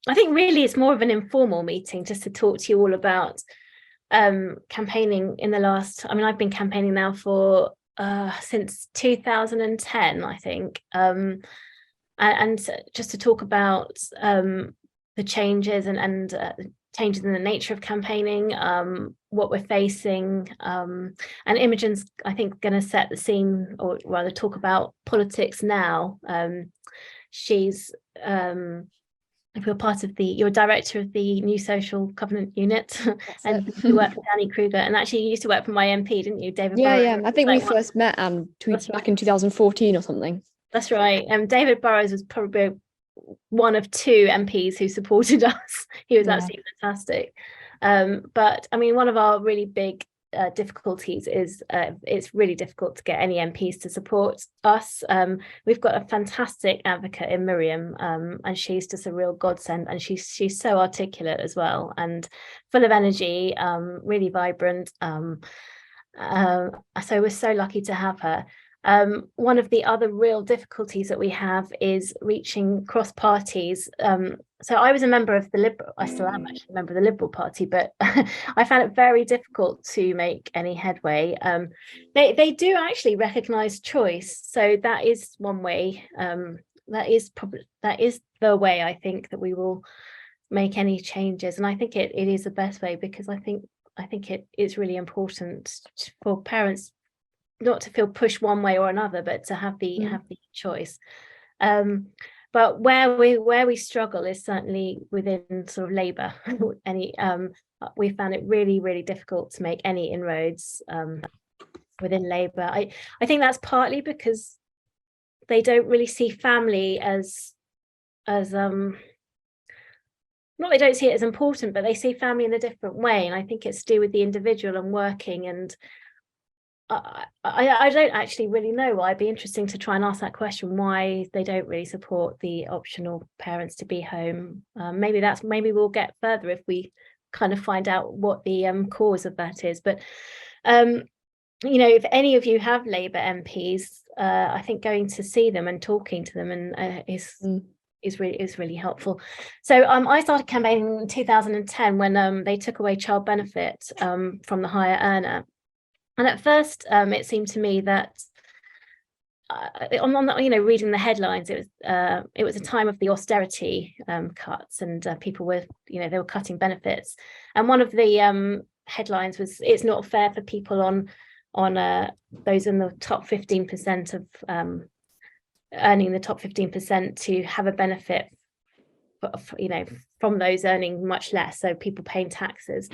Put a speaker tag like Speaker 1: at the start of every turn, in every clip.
Speaker 1: I think really it's more of an informal meeting just to talk to you all about campaigning in the last, I mean, I've been campaigning now for since 2010, I think, and just to talk about the changes and changes in the nature of campaigning, what we're facing, and Imogen's, I think, going to set the scene, or rather talk about politics now. She's if you're part of you're director of the New Social Covenant Unit, and you work for Danny Kruger, and actually you used to work for my MP, didn't you, David
Speaker 2: Yeah,
Speaker 1: Burrows?
Speaker 2: yeah. I think we first met back in 2014 or something.
Speaker 1: That's right. David Burrows was probably one of two MPs who supported us. He was absolutely fantastic. But I mean, one of our really big difficulties is it's really difficult to get any MPs to support us. We've got a fantastic advocate in Miriam, and she's just a real godsend, and she's so articulate as well and full of energy, really vibrant. So we're so lucky to have her. One of the other real difficulties that we have is reaching cross parties. So I was a member of the Liberal, I still am actually a member of the Liberal Party, but I found it very difficult to make any headway. They do actually recognise choice, so that is one way. That is the way I think that we will make any changes, and I think it is the best way, because I think it is really important for parents not to feel pushed one way or another, but to have the choice. But where we struggle is certainly within sort of Labour. We found it really, really difficult to make any inroads within Labour. I think that's partly because they don't really see family as not, they don't see it as important, but they see family in a different way, and I think it's to do with the individual and working. And I don't actually really know. I'd be interesting to try and ask that question, why they don't really support the optional parents to be home. Maybe we'll get further if we kind of find out what the cause of that is. But you know, if any of you have Labour MPs, I think going to see them and talking to them and is really helpful. So I started campaigning in 2010 when they took away child benefit from the higher earner. And at first, it seemed to me that, reading the headlines, it was a time of the austerity cuts, and people were, they were cutting benefits. And one of the headlines was, "It's not fair for people on those in the top 15% of earning the top 15% to have a benefit, from those earning much less. So people paying taxes."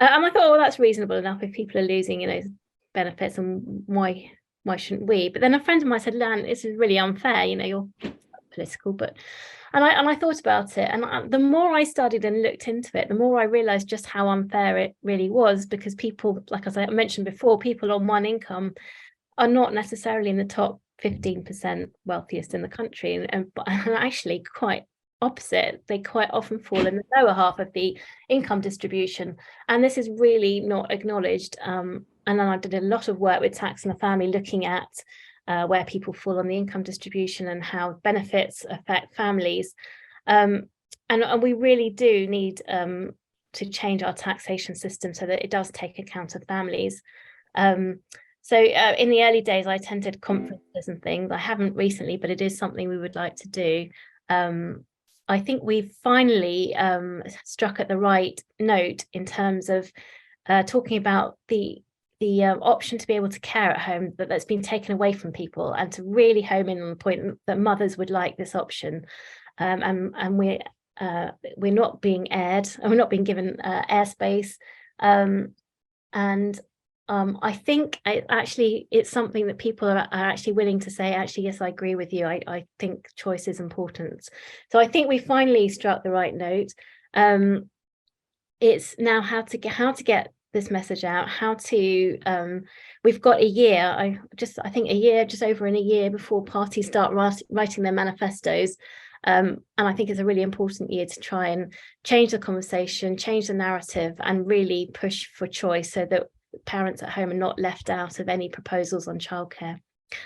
Speaker 1: And I thought, well, that's reasonable enough if people are losing, benefits, and why shouldn't we? But then a friend of mine said, "Lan, this is really unfair. You're political." And I thought about it, and the more I studied and looked into it, the more I realised just how unfair it really was, because people, like as I mentioned before, people on one income are not necessarily in the top 15% wealthiest in the country, and actually quite opposite. They quite often fall in the lower half of the income distribution, and this is really not acknowledged. And then I did a lot of work with Tax and the Family, looking at where people fall on the income distribution and how benefits affect families. And we really do need to change our taxation system so that it does take account of families. So in the early days, I attended conferences and things. I haven't recently, but it is something we would like to do. I think we've finally struck at the right note in terms of talking about the option to be able to care at home that's been taken away from people, and to really home in on the point that mothers would like this option, and we're not being aired, and we're not being given airspace, and I think it's something that people are actually willing to say, actually, yes, I agree with you. I think choice is important. So I think we finally struck the right note. It's now how to get this message out, we've got a year, just over a year before parties start writing their manifestos. And I think it's a really important year to try and change the conversation, change the narrative, and really push for choice so that parents at home are not left out of any proposals on childcare.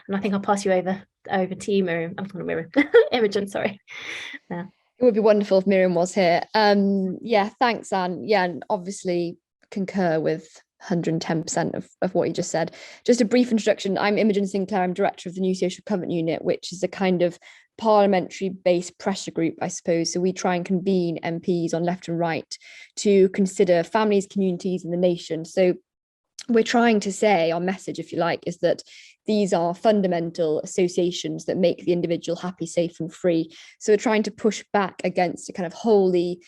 Speaker 1: And I think I'll pass you over to you, Miriam. I'm not Miriam, Imogen, sorry. Yeah.
Speaker 2: It would be wonderful if Miriam was here. Yeah, thanks, Anne. Yeah, and obviously concur with 110% of what you just said. Just a brief introduction. I'm Imogen Sinclair. I'm director of the New Social Government Unit, which is a kind of parliamentary-based pressure group, I suppose. So we try and convene MPs on left and right to consider families, communities, and the nation. So we're trying to say, our message, if you like, is that these are fundamental associations that make the individual happy, safe, and free. So we're trying to push back against a kind of wholly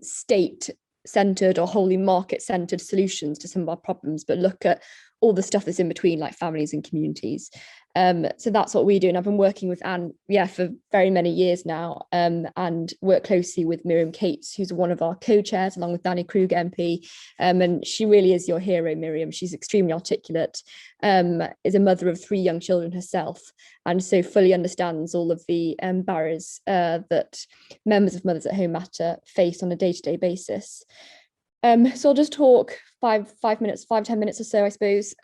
Speaker 2: state-centered or wholly market-centered solutions to some of our problems, but look at all the stuff that's in between, like families and communities. So that's what we do. And I've been working with Anne, for very many years now, and work closely with Miriam Cates, who's one of our co-chairs, along with Danny Kruger MP. And she really is your hero, Miriam. She's extremely articulate, is a mother of 3 young children herself, and so fully understands all of the barriers that members of Mothers at Home Matter face on a day-to-day basis. So I'll just talk 10 minutes or so, I suppose,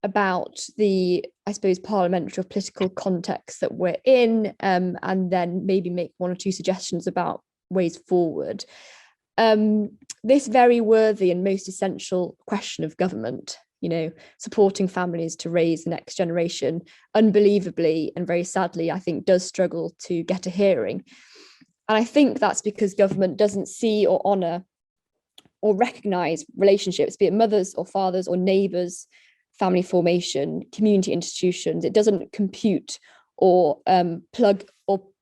Speaker 2: about the, parliamentary or political context that we're in, and then maybe make 1 or 2 suggestions about ways forward. This very worthy and most essential question of government, supporting families to raise the next generation, unbelievably and very sadly, I think, does struggle to get a hearing. And I think that's because government doesn't see or honour or recognise relationships, be it mothers or fathers or neighbours, family formation, community institutions. It doesn't compute or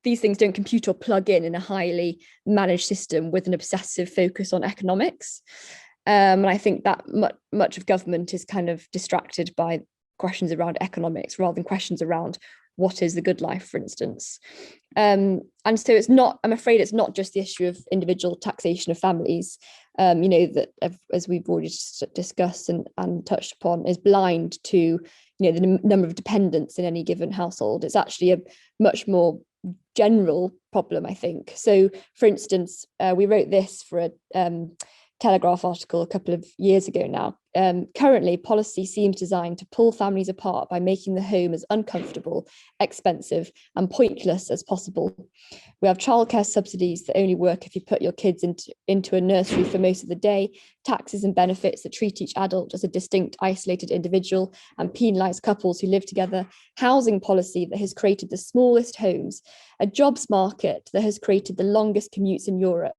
Speaker 2: these things don't compute or plug in a highly managed system with an obsessive focus on economics. And I think that much of government is kind of distracted by questions around economics rather than questions around what is the good life, for instance. And so I'm afraid it's not just the issue of individual taxation of families, that, as we've already discussed and touched upon, is blind to, the number of dependents in any given household. It's actually a much more general problem, I think. So, for instance, we wrote this for a Telegraph article a couple of years ago now. Currently, policy seems designed to pull families apart by making the home as uncomfortable, expensive, and pointless as possible. We have childcare subsidies that only work if you put your kids into a nursery for most of the day, taxes and benefits that treat each adult as a distinct, isolated individual and penalise couples who live together, housing policy that has created the smallest homes, a jobs market that has created the longest commutes in Europe,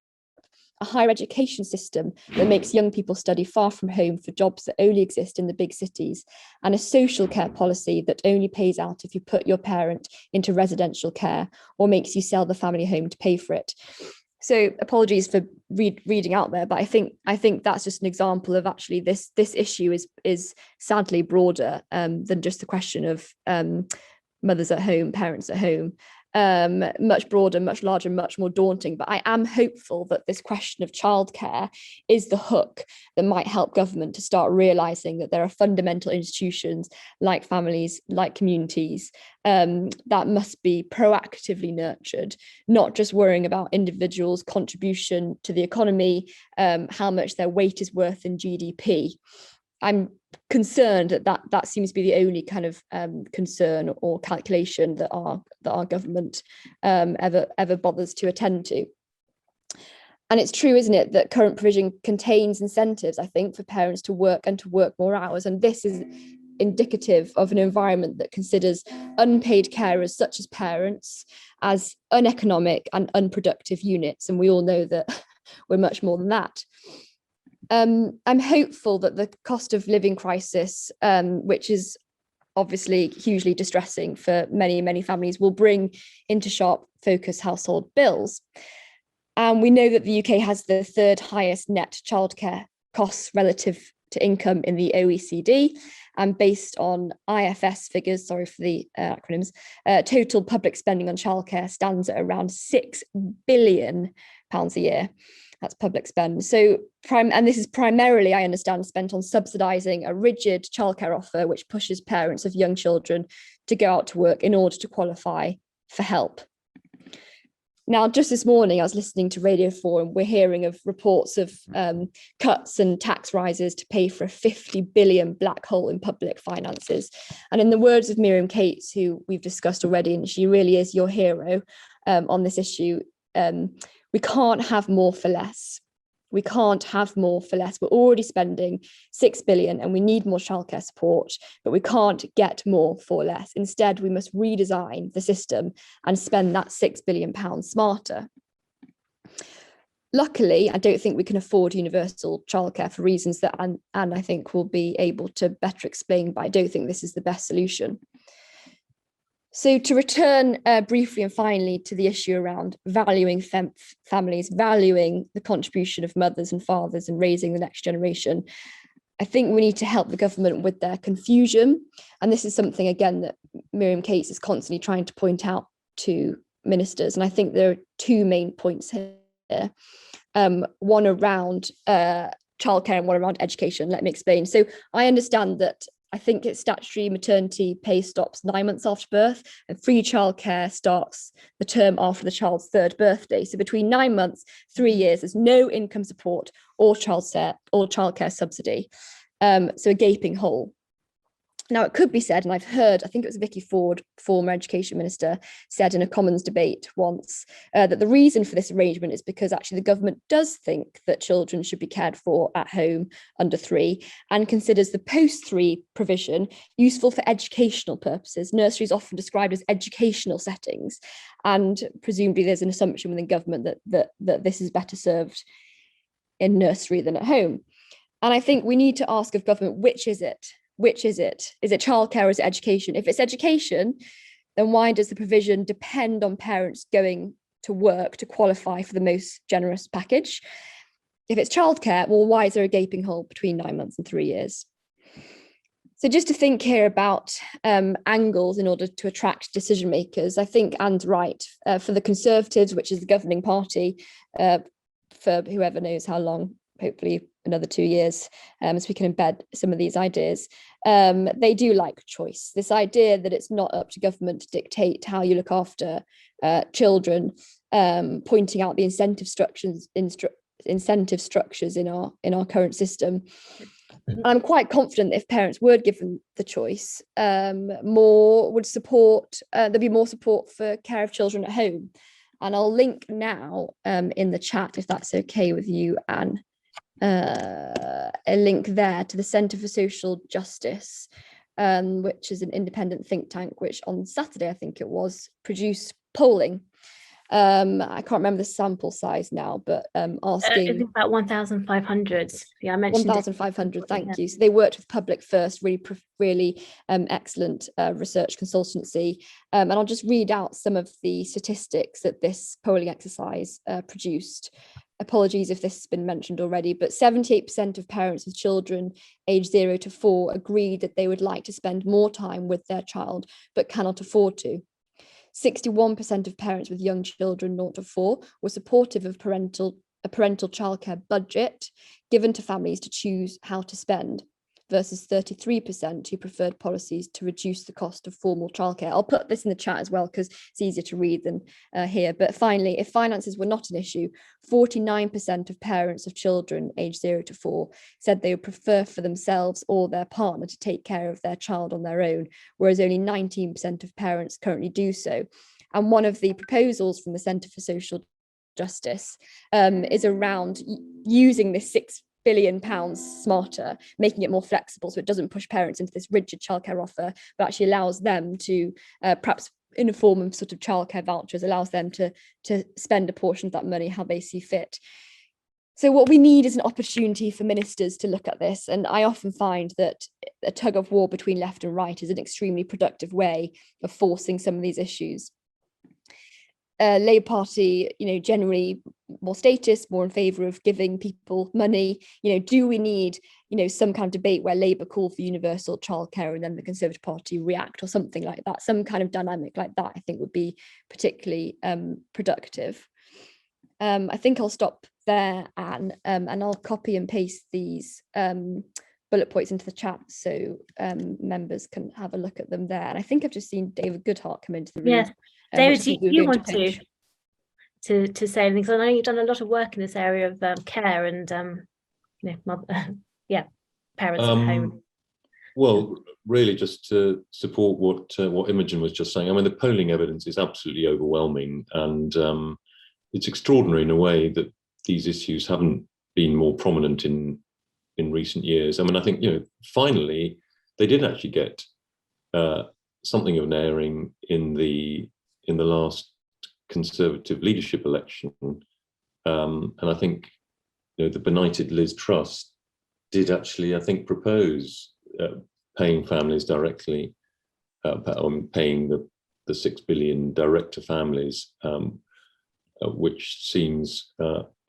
Speaker 2: a higher education system that makes young people study far from home for jobs that only exist in the big cities, and a social care policy that only pays out if you put your parent into residential care or makes you sell the family home to pay for it. So apologies for reading out there, but I think that's just an example of actually this issue is sadly broader than just the question of mothers at home, parents at home. Much broader, much larger, much more daunting. But I am hopeful that this question of childcare is the hook that might help government to start realising that there are fundamental institutions like families, like communities, that must be proactively nurtured, not just worrying about individuals' contribution to the economy, how much their weight is worth in GDP. I'm concerned that seems to be the only kind of concern or calculation that our government ever bothers to attend to. And it's true, isn't it, that current provision contains incentives, I think, for parents to work and to work more hours. And this is indicative of an environment that considers unpaid carers, such as parents, as uneconomic and unproductive units. And we all know that we're much more than that. I'm hopeful that the cost of living crisis, which is obviously hugely distressing for many, many families, will bring into sharp focus household bills. And we know that the UK has the 3rd highest net childcare costs relative to income in the OECD. And based on IFS figures, sorry for the acronyms, total public spending on childcare stands at around £6 billion a year. That's public spend. So, and this is primarily, I understand, spent on subsidising a rigid childcare offer, which pushes parents of young children to go out to work in order to qualify for help. Now, just this morning, I was listening to Radio 4 and we're hearing of reports of cuts and tax rises to pay for a 50 billion black hole in public finances. And in the words of Miriam Cates, who we've discussed already, and she really is your hero on this issue, we can't have more for less. We can't have more for less. We're already spending 6 billion and we need more childcare support, but we can't get more for less. Instead, we must redesign the system and spend that £6 billion smarter. Luckily, I don't think we can afford universal childcare for reasons that Anne, I think, will be able to better explain, but I don't think this is the best solution. So to return briefly and finally to the issue around valuing families, valuing the contribution of mothers and fathers and raising the next generation, I think we need to help the government with their confusion. And this is something, again, that Miriam Cates is constantly trying to point out to ministers. And I think there are two main points here. One around childcare and one around education. Let me explain. So I understand that I think it's statutory maternity pay stops 9 months after birth, and free childcare starts the term after the child's 3rd birthday. So between 9 months, 3 years, there's no income support or childcare subsidy. So a gaping hole. Now, it could be said, and I've heard, I think it was Vicky Ford, former education minister, said in a Commons debate once that the reason for this arrangement is because actually the government does think that children should be cared for at home under 3 and considers the post-3 provision useful for educational purposes. Nurseries often described as educational settings, and presumably there's an assumption within government that this is better served in nursery than at home. And I think we need to ask of government, which is it? Which is it? Is it childcare or is it education? If it's education, then why does the provision depend on parents going to work to qualify for the most generous package? If it's childcare, well, why is there a gaping hole between 9 months and 3 years? So just to think here about angles in order to attract decision makers, I think Anne's right. For the Conservatives, which is the governing party, for whoever knows how long, hopefully another 2 years, as we can embed some of these ideas. They do like choice. This idea that it's not up to government to dictate how you look after children, pointing out the incentive structures in our current system. I'm quite confident that if parents were given the choice, more would support. There'd be more support for care of children at home. And I'll link now in the chat, if that's okay with you, Anne, a link there to the Centre for Social Justice, which is an independent think tank, which on Saturday, I think it was, produced polling. I can't remember the sample size now, but asking
Speaker 1: about 1,500. Yeah, I mentioned
Speaker 2: 1,500. Thank you. So they worked with Public First, really excellent research consultancy. And I'll just read out some of the statistics that this polling exercise produced. Apologies if this has been mentioned already, but 78% of parents with children aged 0 to 4 agreed that they would like to spend more time with their child, but cannot afford to. 61% of parents with young children 0 to 4 were supportive of a parental childcare budget given to families to choose how to spend, versus 33% who preferred policies to reduce the cost of formal childcare. I'll put this in the chat as well because it's easier to read than here. But finally, if finances were not an issue, 49% of parents of children aged 0 to 4 said they would prefer for themselves or their partner to take care of their child on their own, whereas only 19% of parents currently do so. And one of the proposals from the Centre for Social Justice is around using this £6 billion smarter, making it more flexible so it doesn't push parents into this rigid childcare offer, but actually allows them to perhaps in a form of sort of childcare vouchers, allows them to spend a portion of that money how they see fit. So what we need is an opportunity for ministers to look at this. And I often find that a tug of war between left and right is an extremely productive way of forcing some of these issues. Labour Party, generally more status, more in favour of giving people money. Do we need, some kind of debate where Labour call for universal childcare and then the Conservative Party react, or something like that? Some kind of dynamic like that, I think, would be particularly productive. I think I'll stop there, Anne, and I'll copy and paste these bullet points into the chat so members can have a look at them there. And I think I've just seen David Goodhart come into the room.
Speaker 1: Yes. David, do you want to say anything? So I know you've done a lot of work in this area of care and parents at home.
Speaker 3: Well, really, just to support what Imogen was just saying. I mean, the polling evidence is absolutely overwhelming, and it's extraordinary in a way that these issues haven't been more prominent in recent years. I mean, I think, finally they did actually get something of an airing in the last Conservative leadership election, and I think the benighted Liz Truss did actually, I think, propose paying families directly, paying the 6 billion direct to families, which seems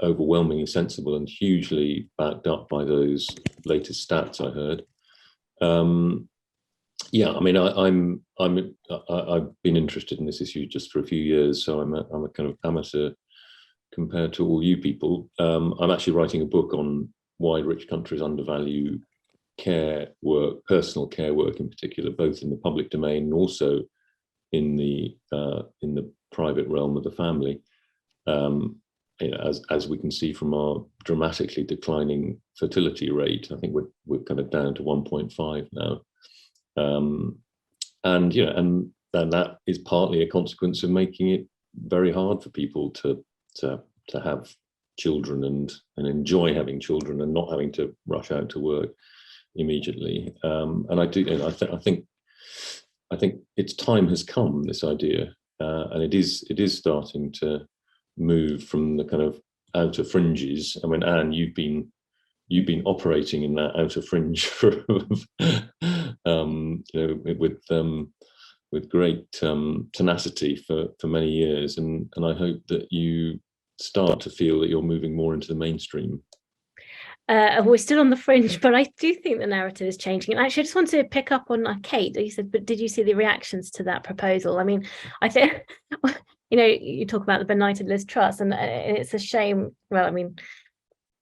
Speaker 3: overwhelmingly sensible and hugely backed up by those latest stats I heard. Yeah, I mean, I've been interested in this issue just for a few years, so I'm a kind of amateur compared to all you people. I'm actually writing a book on why rich countries undervalue care work, personal care work in particular, both in the public domain and also in the private realm of the family. As we can see from our dramatically declining fertility rate, I think we're kind of down to 1.5 now. And that is partly a consequence of making it very hard for people to have children and enjoy having children and not having to rush out to work immediately. And I think its time has come, this idea, and it is starting to move from the kind of outer fringes. I mean, Anne, you've been operating in that outer fringe for with great tenacity for many years, and I hope that you start to feel that you're moving more into the mainstream.
Speaker 1: We're still on the fringe, but I do think the narrative is changing. And actually, I just want to pick up on Kate. You said, but did you see the reactions to that proposal? I mean, I think, you talk about the benighted Liz Truss, and it's a shame. Well, I mean,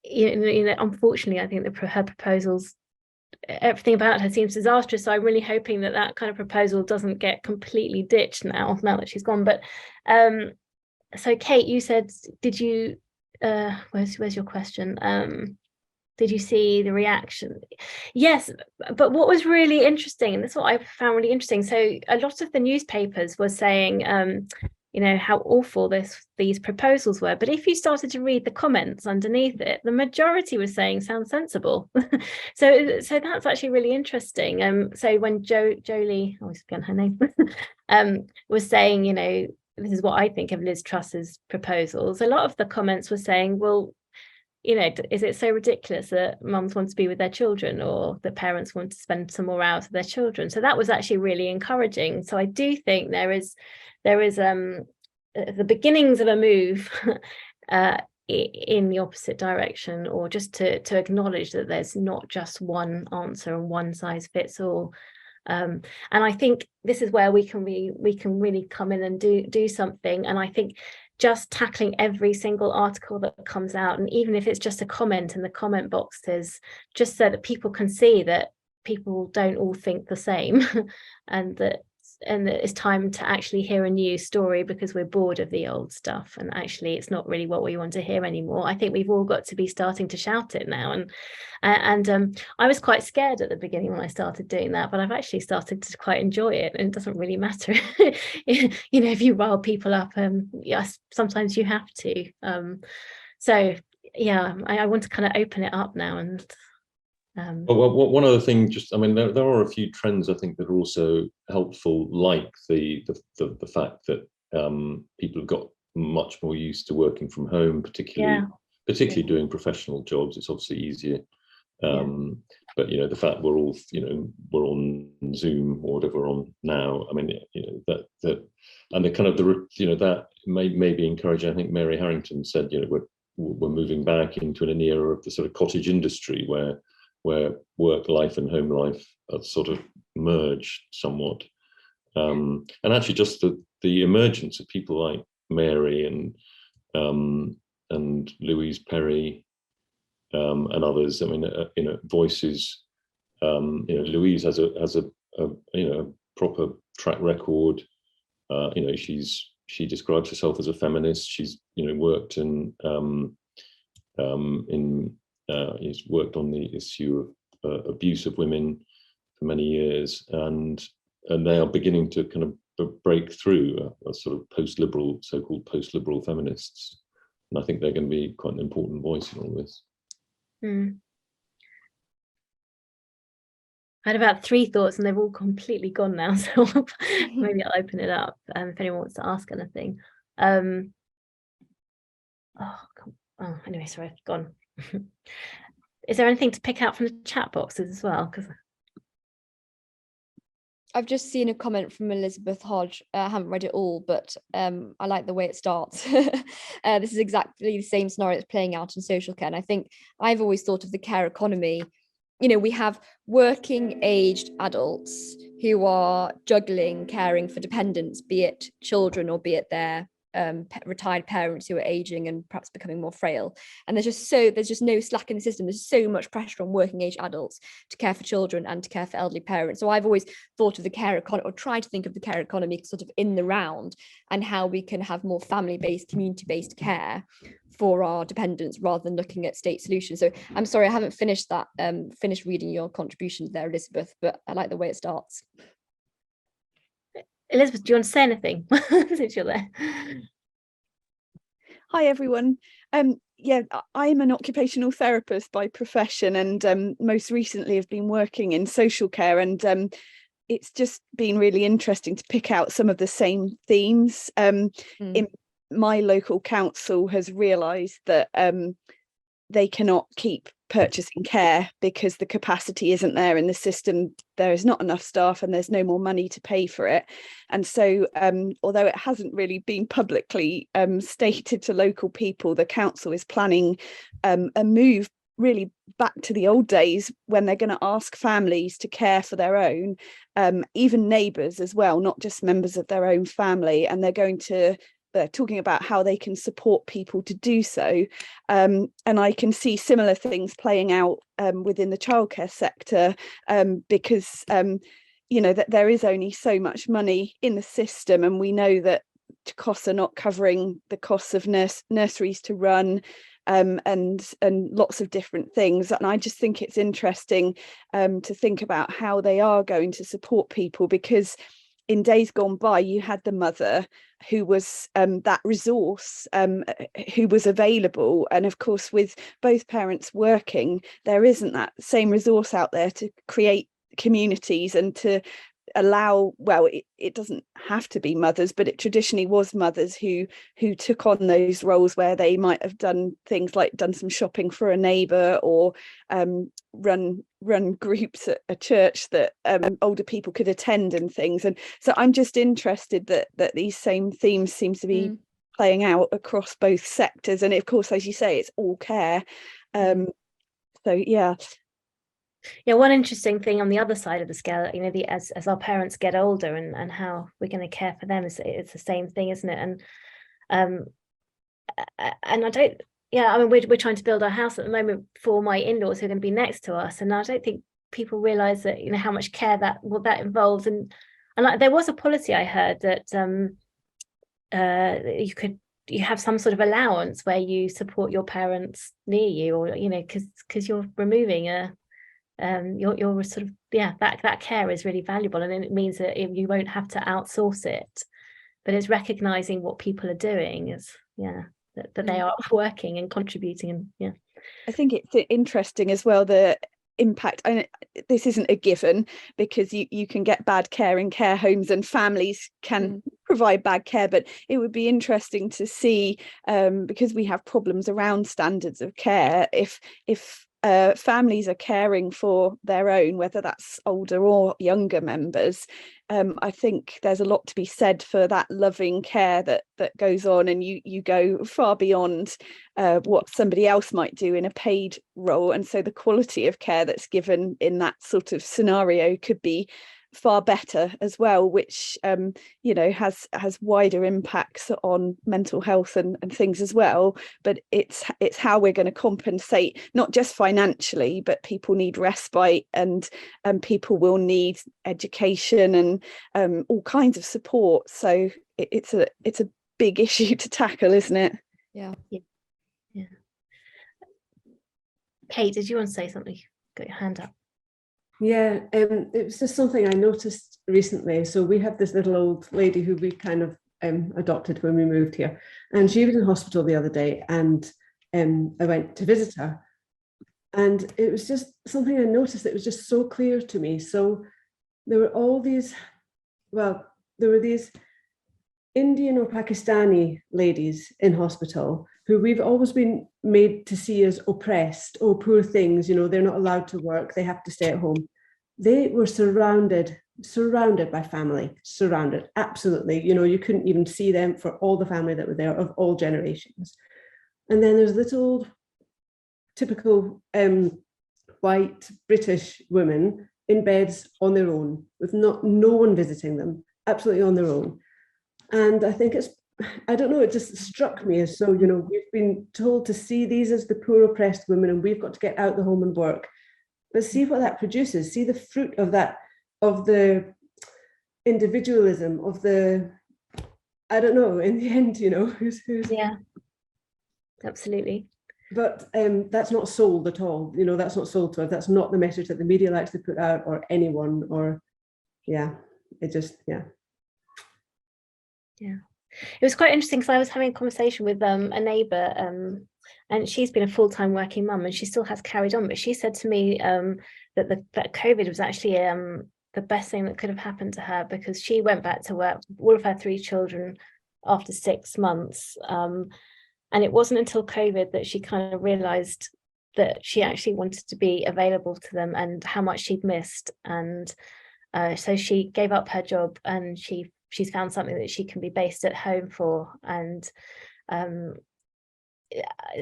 Speaker 1: unfortunately, I think her proposals, everything about her seems disastrous. So I'm really hoping that kind of proposal doesn't get completely ditched now that she's gone. But so Kate, you said, did you? Where's your question? Did you see the reaction? Yes, but what was really interesting, and this is what I found really interesting. So a lot of the newspapers were saying, how awful these proposals were. But if you started to read the comments underneath it, the majority was saying sounds sensible. so that's actually really interesting. So when Jolie, I always forget her name, was saying, this is what I think of Liz Truss's proposals, a lot of the comments were saying, well, is it so ridiculous that mums want to be with their children, or that parents want to spend some more hours with their children? So that was actually really encouraging. So I do think there is the beginnings of a move in the opposite direction, or just to acknowledge that there's not just one answer and one size fits all. And I think this is where we can really come in and do something. And I think just tackling every single article that comes out, and even if it's just a comment in the comment boxes, just so that people can see that people don't all think the same, and that it's time to actually hear a new story, because we're bored of the old stuff, and actually it's not really what we want to hear anymore. I think we've all got to be starting to shout it now, and I was quite scared at the beginning when I started doing that, but I've actually started to quite enjoy it, and it doesn't really matter if you rile people up. Yes, sometimes you have to. So yeah, I want to kind of open it up now. And
Speaker 3: well, one other thing, there are a few trends I think that are also helpful, like the fact that people have got much more used to working from home, particularly doing professional jobs. It's obviously easier. But the fact we're all on Zoom or whatever we're on now, I mean, that and the kind of that may be encouraging. I think Mary Harrington said, we're moving back into an era of the sort of cottage industry where work life and home life are sort of merged somewhat. And actually just the emergence of people like Mary and Louise Perry and others. I mean, voices. Louise has a proper track record. She describes herself as a feminist. She's worked he's worked on the issue of abuse of women for many years, and they are beginning to kind of break through a sort of so-called post-liberal feminists. And I think they're going to be quite an important voice in all this.
Speaker 1: I had about 3 thoughts and they've all completely gone now, so maybe I'll open it up if anyone wants to ask anything. Anyway, sorry, I've gone. Is there anything to pick out from the chat boxes as well? Because
Speaker 2: I've just seen a comment from Elizabeth Hodge. I haven't read it all, but I like the way it starts. This is exactly the same scenario that's playing out in social care. And I think I've always thought of the care economy. You know, we have working aged adults who are juggling caring for dependents, be it children or be it their retired parents who are aging and perhaps becoming more frail. And there's just no slack in the system. There's so much pressure on working age adults to care for children and to care for elderly parents. So I've always thought of the care economy, or tried to think of the care economy sort of in the round, and how we can have more family-based, community-based care for our dependents rather than looking at state solutions. So I'm sorry, I haven't finished reading your contribution there, Elizabeth, but I like the way it starts.
Speaker 1: Elizabeth, do you want to say anything since you're there?
Speaker 4: Hi everyone. Yeah, I'm an occupational therapist by profession, and most recently have been working in social care, and it's just been really interesting to pick out some of the same themes. In my local council has realised that they cannot keep purchasing care because the capacity isn't there in the system. There is not enough staff and there's no more money to pay for it. And so although it hasn't really been publicly stated to local people, the council is planning a move really back to the old days when they're going to ask families to care for their own, even neighbours as well, not just members of their own family. And they're talking about how they can support people to do so. And I can see similar things playing out within the childcare sector, because, you know, that there is only so much money in the system, and we know that costs are not covering the costs of nurseries to run, and lots of different things. And I just think it's interesting to think about how they are going to support people, because in days gone by, you had the mother who was that resource, who was available. And of course, with both parents working, there isn't that same resource out there to create communities and to allow, well, it doesn't have to be mothers, but it traditionally was mothers who took on those roles where they might have done things like done some shopping for a neighbour, or run groups at a church that older people could attend and things. And so I'm just interested that these same themes seem to be playing out across both sectors. And of course, as you say, it's all care. So yeah.
Speaker 1: Yeah, one interesting thing on the other side of the scale, you know, as our parents get older and how we're going to care for them, it's the same thing, isn't it? And I don't, yeah, I mean, we're trying to build our house at the moment for my in-laws who are going to be next to us, and I don't think people realise that, you know, how much care that involves. And like, there was a policy I heard that you have some sort of allowance where you support your parents near you, or, you know, because you're removing you're sort of, yeah, that care is really valuable, and it means that you won't have to outsource it, but it's recognizing what people are doing is, yeah, that they are working and contributing. And yeah, I
Speaker 4: think it's interesting as well, the impact. And this isn't a given, because you can get bad care in care homes and families can provide bad care, but it would be interesting to see, because we have problems around standards of care, if families are caring for their own, whether that's older or younger members. I think there's a lot to be said for that loving care that goes on, and you go far beyond what somebody else might do in a paid role. And so the quality of care that's given in that sort of scenario could be far better as well, which you know, has wider impacts on mental health and things as well. But it's how we're going to compensate, not just financially, but people need respite, and people will need education and all kinds of support. So it's a big issue to tackle, isn't it?
Speaker 2: Yeah.
Speaker 1: Kate, did you want to say something? Got your hand up.
Speaker 5: Yeah, it was just something I noticed recently. So we have this little old lady who we kind of adopted when we moved here, and she was in hospital the other day, and I went to visit her, and it was just something I noticed that was just so clear to me. So there were all these, well, there were these Indian or Pakistani ladies in hospital who we've always been made to see as oppressed. Oh, poor things, you know, they're not allowed to work, they have to stay at home. They were surrounded by family, surrounded, absolutely. You know, you couldn't even see them for all the family that were there of all generations. And then there's little typical white British women in beds on their own, with no one visiting them, absolutely on their own. And I think it's, I don't know, it just struck me as so, you know, we've been told to see these as the poor oppressed women, and we've got to get out the home and work. But see what that produces, see the fruit of that, of the individualism, of the, I don't know, in the end, you know, who's
Speaker 1: yeah, absolutely.
Speaker 5: But that's not sold at all, you know, that's not sold to us. That's not the message that the media likes to put out, or anyone, or yeah, it just, yeah.
Speaker 1: Yeah, it was quite interesting because I was having a conversation with a neighbour, and she's been a full-time working mum, and she still has carried on, but she said to me that COVID was actually the best thing that could have happened to her, because she went back to work, all of her 3 children, after 6 months, and it wasn't until COVID that she kind of realised that she actually wanted to be available to them and how much she'd missed, and so she gave up her job, and she's found something that she can be based at home for. And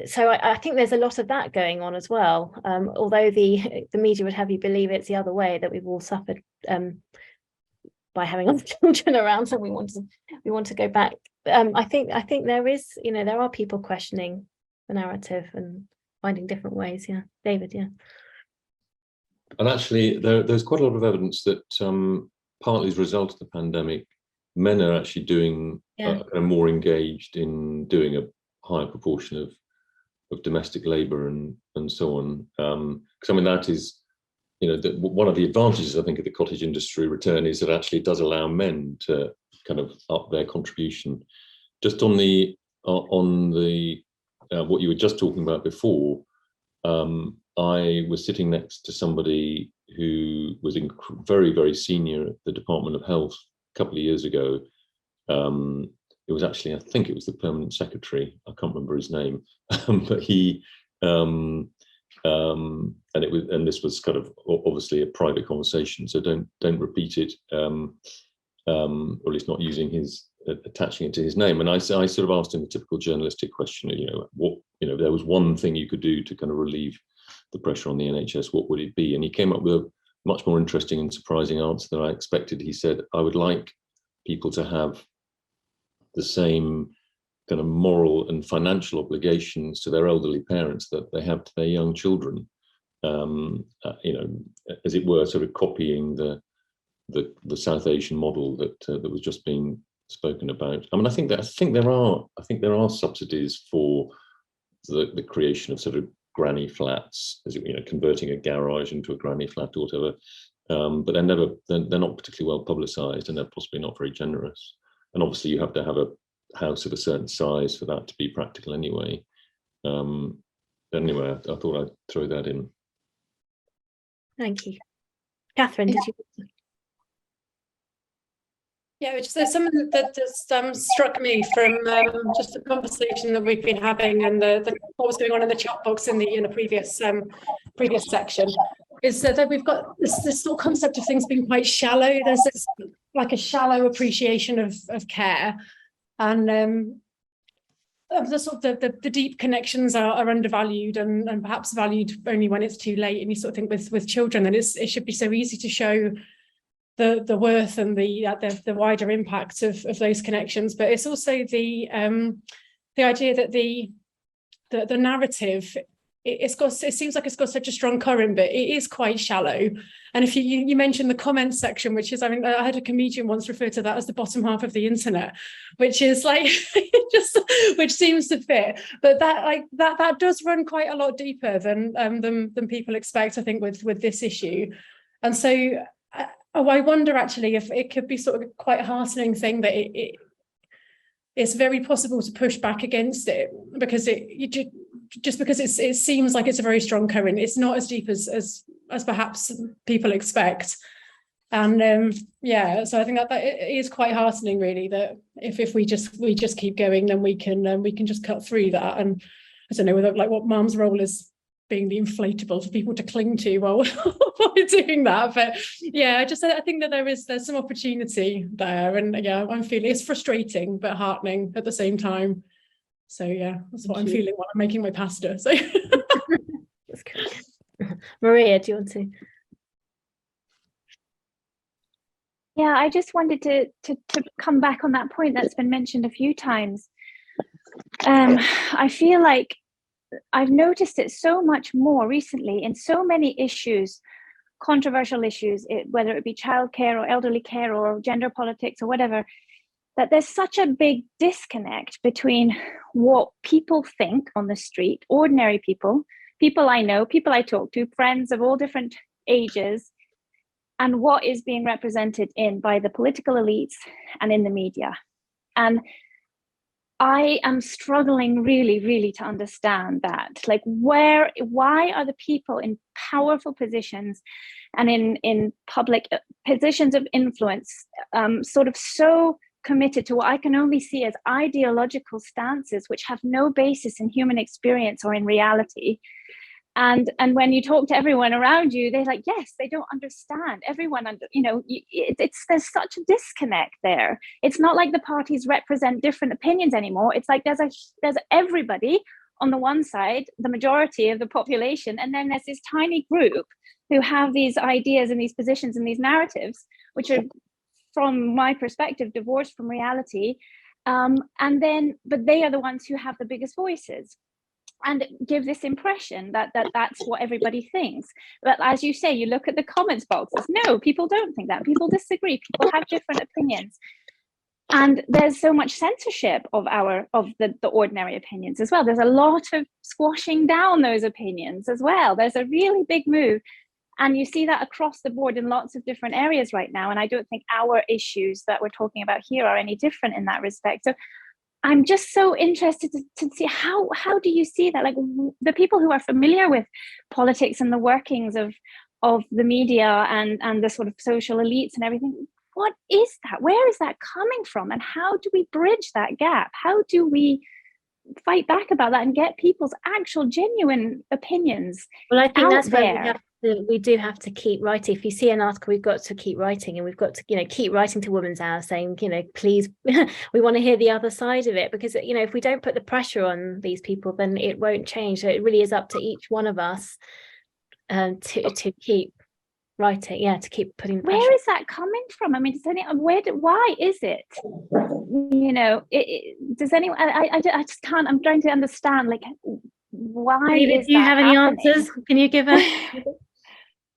Speaker 1: so I think there's a lot of that going on as well, although the media would have you believe it's the other way, that we've all suffered by having other children around, so we want to go back. I think there is, you know, there are people questioning the narrative and finding different ways. Yeah, David. Yeah.
Speaker 3: And actually, there's quite a lot of evidence that partly as a result of the pandemic, men are actually doing more engaged in doing a higher proportion of domestic labour and so on. Because I mean, that is, you know, one of the advantages I think of the cottage industry return is that actually it does allow men to kind of up their contribution. Just on the what you were just talking about before, I was sitting next to somebody who was very, very senior at the Department of Health a couple of years ago. It was actually, I think it was the permanent secretary, I can't remember his name, but he, and this was kind of obviously a private conversation, so don't repeat it, or at least not using attaching it to his name. And I sort of asked him a typical journalistic question, you know, what, you know, there was one thing you could do to kind of relieve the pressure on the NHS, what would it be? And he came up with a much more interesting and surprising answer than I expected. He said, I would like people to have the same kind of moral and financial obligations to their elderly parents that they have to their young children. You know, as it were, sort of copying the South Asian model that was just being spoken about. I mean, I think there are subsidies for the creation of sort of granny flats, as you know, converting a garage into a granny flat or whatever. But they're not particularly well publicised, and they're possibly not very generous. And obviously, you have to have a house of a certain size for that to be practical anyway. Anyway, I thought I'd throw that in.
Speaker 1: Thank you. Catherine, did you?
Speaker 6: Yeah, there's something that just struck me from just the conversation that we've been having, and what was going on in the chat box in the previous section, is that we've got this sort of concept of things being quite shallow. There's this like a shallow appreciation of care, and the sort of the deep connections are undervalued and perhaps valued only when it's too late. And you sort of think with children that it should be so easy to show the worth and the wider impact of those connections, but it's also the idea that the narrative, it seems like it's got such a strong current, but it is quite shallow. And if you mentioned the comments section, which is, I mean, I had a comedian once refer to that as the bottom half of the internet, which is like just which seems to fit, but that does run quite a lot deeper than people expect, I think, with this issue. And so I wonder actually if it could be sort of quite a heartening thing that it's very possible to push back against it, because just because it seems like it's a very strong current. It's not as deep as perhaps people expect. And so I think that it is quite heartening, really, that if we just keep going, then we can just cut through that. And I don't know whether, like, what MAHM's role is, being the inflatable for people to cling to while we're doing that. But yeah, I think that there's some opportunity there, and yeah, I'm feeling it's frustrating but heartening at the same time. So yeah, that's what I'm feeling while I'm making my pasta. So
Speaker 1: That's good. Maria, do you want to?
Speaker 7: Yeah, I just wanted to come back on that point that's been mentioned a few times. I feel like I've noticed it so much more recently in so many issues, controversial issues, whether it be childcare or elderly care or gender politics or whatever, that there's such a big disconnect between what people think on the street, ordinary people I know, people I talk to, friends of all different ages, and what is being represented by the political elites and in the media. And I am struggling really, really to understand that. Like, why are the people in powerful positions and in public positions of influence sort of so committed to what I can only see as ideological stances, which have no basis in human experience or in reality? And when you talk to everyone around you, they're like, yes, they don't understand. Everyone, there's such a disconnect there. It's not like the parties represent different opinions anymore. It's like there's everybody on the one side, the majority of the population, and then there's this tiny group who have these ideas and these positions and these narratives, which are, from my perspective, divorced from reality. But they are the ones who have the biggest voices and give this impression that that's what everybody thinks. But as you say, you look at the comments boxes. No, people don't think that. People disagree. People have different opinions. And there's so much censorship of the ordinary opinions as well. There's a lot of squashing down those opinions as well. There's a really big move. And you see that across the board in lots of different areas right now. And I don't think our issues that we're talking about here are any different in that respect. So I'm just so interested to see how do you see that? Like, the people who are familiar with politics and the workings of the media and the sort of social elites and everything, what is that? Where is that coming from? And how do we bridge that gap? How do we fight back about that and get people's actual genuine opinions?
Speaker 1: Well, I think that's
Speaker 7: where
Speaker 1: we do have to keep writing. If you see an article, we've got to keep writing, and we've got to, keep writing to Women's Hour saying, please, we want to hear the other side of it, because, if we don't put the pressure on these people, then it won't change. So it really is up to each one of us to keep writing, to keep putting pressure.
Speaker 7: Where is that coming from? I mean, why is it? Does anyone? I just can't. I'm trying to understand, like, why is
Speaker 1: do you
Speaker 7: that
Speaker 1: have any
Speaker 7: happening?
Speaker 1: answers? Can you give us?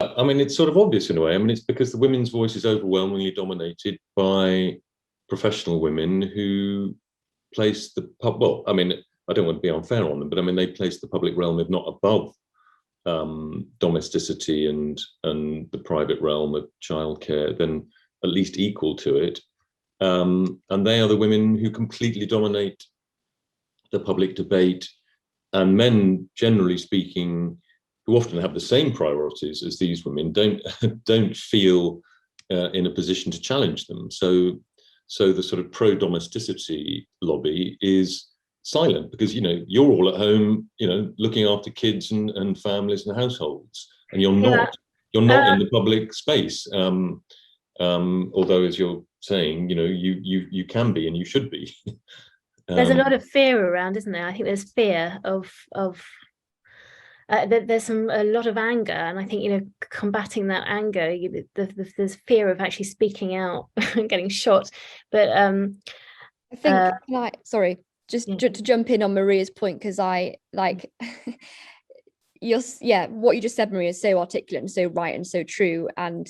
Speaker 3: I mean, it's sort of obvious in a way. I mean, it's because the women's voice is overwhelmingly dominated by professional women who place well, I mean, I don't want to be unfair on them, but I mean, they place the public realm, if not above domesticity and the private realm of childcare, then at least equal to it. And they are the women who completely dominate the public debate, and men, generally speaking, who often have the same priorities as these women, don't feel in a position to challenge them. So the sort of pro-domesticity lobby is silent, because you're all at home, looking after kids and families and households, and you're not in the public space. Although, as you're saying, you can be and you should be.
Speaker 1: There's a lot of fear around, isn't there? I think there's fear of there's a lot of anger, and I think combating that anger, there's fear of actually speaking out and getting shot. But
Speaker 2: I think sorry, just to jump in on Maria's point, because I like what you just said, Maria, is so articulate and so right and so true, and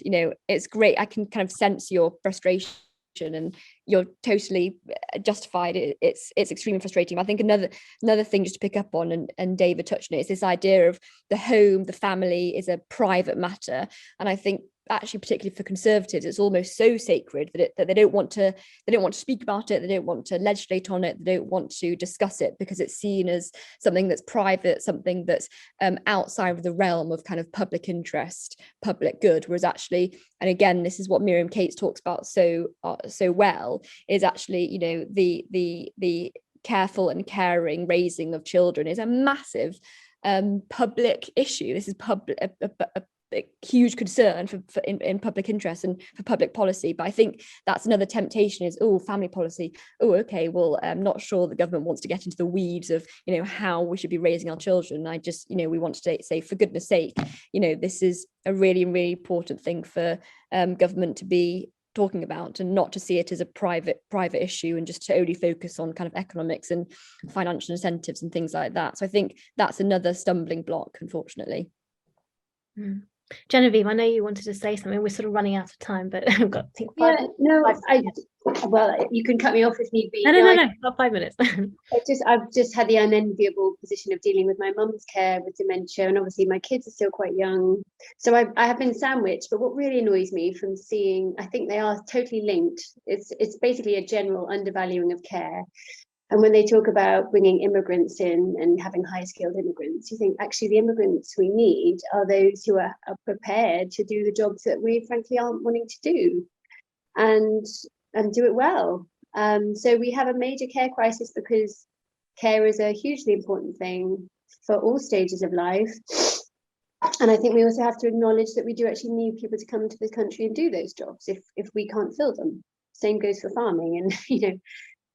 Speaker 2: it's great. I can kind of sense your frustration, and you're totally justified. It's extremely frustrating. I think another thing just to pick up on, and David touched on it, is this idea of the home, the family is a private matter. And I think actually, particularly for Conservatives, it's almost so sacred that they don't want to speak about it, they don't want to legislate on it, they don't want to discuss it, because it's seen as something that's private, something that's outside of the realm of kind of public interest, public good. Whereas actually, and again, this is what Miriam Cates talks about so well, is actually, you know, the careful and caring raising of children is a massive public issue. This is a huge concern in public interest and for public policy. But I think that's another temptation, is, oh, family policy, oh, okay, well, I'm not sure the government wants to get into the weeds of, you know, how we should be raising our children. I just, you know, we want to say, for goodness sake, you know, this is a really, really important thing for government to be talking about, and not to see it as a private issue, and just to only focus on kind of economics and financial incentives and things like that. So I think that's another stumbling block, unfortunately.
Speaker 1: Genevieve, I know you wanted to say something. We're sort of running out of time, but I've got, I think,
Speaker 8: well, you can cut me off if need be.
Speaker 1: No, not 5 minutes.
Speaker 8: I've just had the unenviable position of dealing with my mum's care with dementia, and obviously my kids are still quite young, so I have been sandwiched. But what really annoys me from seeing, I think they are totally linked, it's basically a general undervaluing of care. And when they talk about bringing immigrants in and having high-skilled immigrants, you think actually the immigrants we need are those who are prepared to do the jobs that we frankly aren't wanting to do, and do it well. So we have a major care crisis, because care is a hugely important thing for all stages of life. And I think we also have to acknowledge that we do actually need people to come to this country and do those jobs if we can't fill them. Same goes for farming and, you know,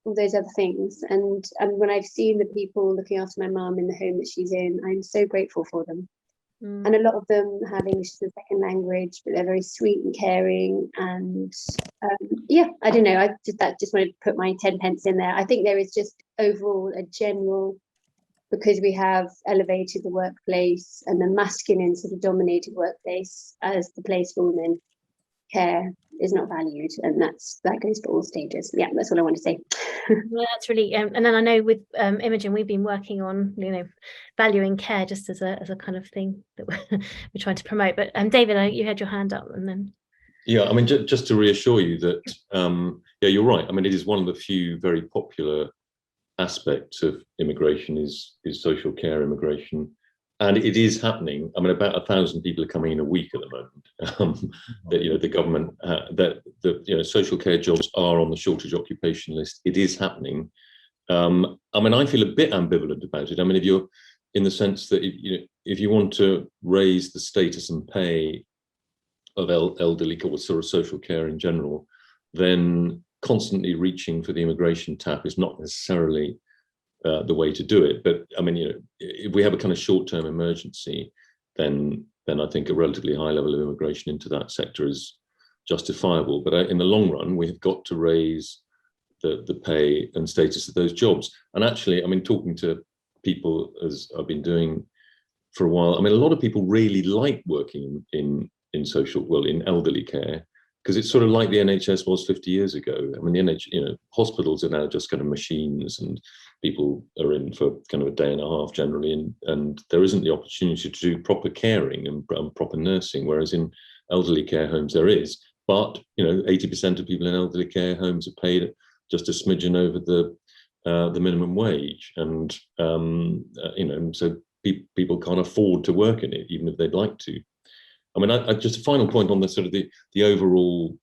Speaker 8: all those other things. And when I've seen the people looking after my mum in the home that she's in, I'm so grateful for them. And a lot of them have English as a second language, but they're very sweet and caring. And yeah, I don't know, I just wanted to put my 10 pence in there. I think there is just overall a general, because we have elevated the workplace and the masculine sort of dominated workplace as the place for women, care is not valued, and that goes for all stages. Yeah, that's all I want to say.
Speaker 1: Well, that's really and then I know with Imogen, we've been working on, you know, valuing care just as a kind of thing that we're trying to promote. But David, you had your hand up, and then
Speaker 3: I mean, just to reassure you that yeah, you're right. I mean, it is one of the few very popular aspects of immigration is social care immigration. And it is happening. I mean, about 1,000 people are coming in a week at the moment. That, you know, the government, that the, you know, social care jobs are on the shortage occupation list. It is happening. I mean, I feel a bit ambivalent about it. I mean, if you're in the sense that if you want to raise the status and pay of elderly or sort of social care in general, then constantly reaching for the immigration tap is not necessarily the way to do it. But I mean, you know, if we have a kind of short-term emergency, then I think a relatively high level of immigration into that sector is justifiable. But in the long run, we have got to raise the pay and status of those jobs. And actually, I mean, talking to people, as I've been doing for a while, I mean, a lot of people really like working in elderly care, because it's sort of like the NHS was 50 years ago. I mean, hospitals are now just kind of machines, and people are in for kind of a day and a half generally, and there isn't the opportunity to do proper caring and proper nursing, whereas in elderly care homes there is. But, you know, 80% of people in elderly care homes are paid just a smidgen over the minimum wage, and you know, so people can't afford to work in it, even if they'd like to. I mean, just a final point on the sort of the overall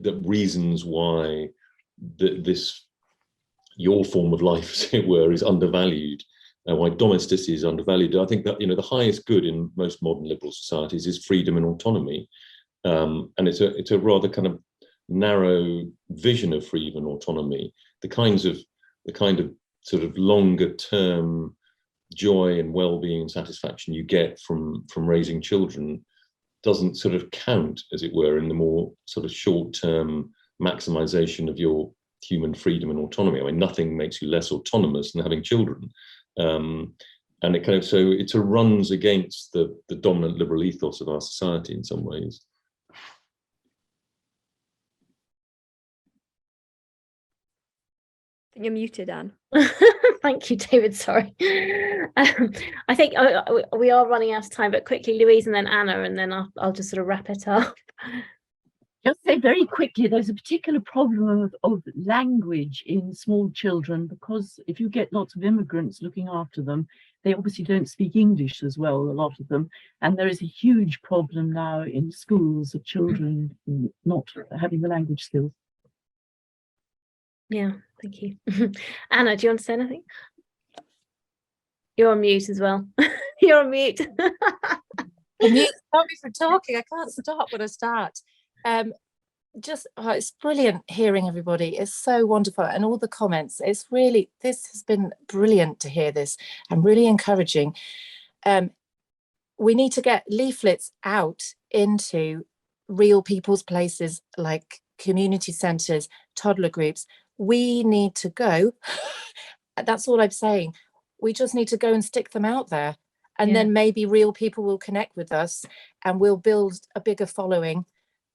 Speaker 3: the reasons why your form of life, as it were, is undervalued, why domesticity is undervalued. I think that, you know, the highest good in most modern liberal societies is freedom and autonomy, and it's a rather kind of narrow vision of freedom and autonomy. The kind of sort of longer term joy and well-being and satisfaction you get from raising children doesn't sort of count, as it were, in the more sort of short-term maximization of your human freedom and autonomy. I mean, nothing makes you less autonomous than having children. And it kind of, so it sort of runs against the dominant liberal ethos of our society in some ways.
Speaker 2: You're muted, Anne.
Speaker 1: Thank you, David. Sorry. I think we are running out of time, but quickly, Louise and then Anna, and then I'll just sort of wrap it up.
Speaker 9: Just say very quickly, there's a particular problem of language in small children, because if you get lots of immigrants looking after them, they obviously don't speak English as well, a lot of them. And there is a huge problem now in schools of children not having the language skills.
Speaker 1: Yeah, thank you. Anna, do you want to say anything? You're on mute as well. You're on mute.
Speaker 10: Mute, stop me from talking. I can't stop when I start. It's brilliant hearing everybody. It's so wonderful, and all the comments. This has been brilliant to hear this, and really encouraging. We need to get leaflets out into real people's places like community centres, toddler groups. We need to go. That's all I'm saying. We just need to go and stick them out there, and then maybe real people will connect with us, and we'll build a bigger following.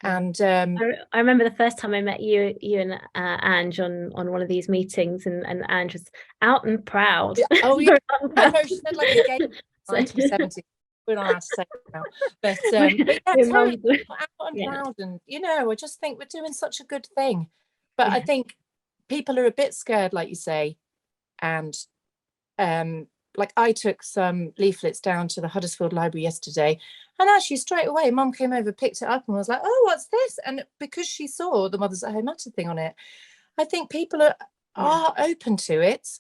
Speaker 10: And
Speaker 1: I remember the first time I met you and Ange on one of these meetings, and Ange was out and proud.
Speaker 10: Oh yeah, I know, she said like a game 1970. We're not allowed to say it now, but yeah, out and proud, and I just think we're doing such a good thing. But I think people are a bit scared, like you say, and like I took some leaflets down to the Huddersfield Library yesterday, and actually straight away Mum came over, picked it up and was like, oh, what's this? And because she saw the Mothers at Home Matter thing on it, I think people are open to it,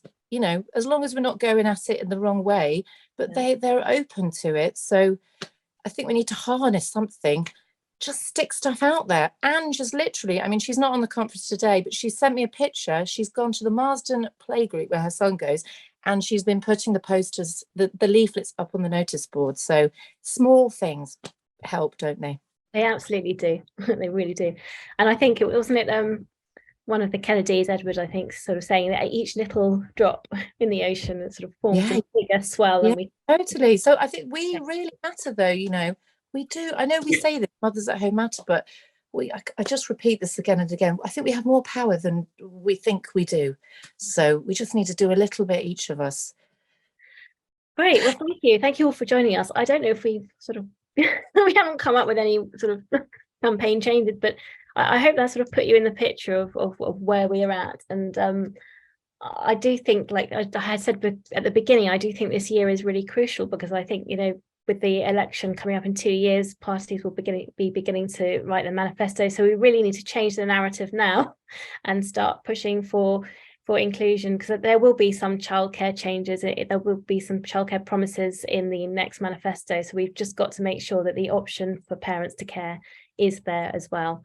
Speaker 10: as long as we're not going at it in the wrong way, but they're open to it. So I think we need to harness something, just stick stuff out there. And just literally, I mean, she's not on the conference today, but she sent me a picture. She's gone to the Marsden playgroup where her son goes, and she's been putting the posters, the leaflets up on the notice board. So small things help, don't they?
Speaker 1: They absolutely do. They really do. And I think wasn't it one of the Kennedys, Edward, I think, sort of saying that each little drop in the ocean that sort of forms a bigger swell.
Speaker 10: Yeah,
Speaker 1: and we
Speaker 10: totally. So I think we really matter, though. We do. I know we say that Mothers at Home matter, but I just repeat this again and again. I think we have more power than we think we do. So we just need to do a little bit, each of us.
Speaker 1: Great. Well, thank you. Thank you all for joining us. I don't know if we've sort of we haven't come up with any sort of campaign changes, but I hope that sort of put you in the picture of where we are at. And I do think, like I had said at the beginning, I do think this year is really crucial, because I think, with the election coming up in 2 years, parties will be beginning to write their manifesto. So we really need to change the narrative now and start pushing for inclusion, because there will be some childcare changes. There will be some childcare promises in the next manifesto. So we've just got to make sure that the option for parents to care is there as well.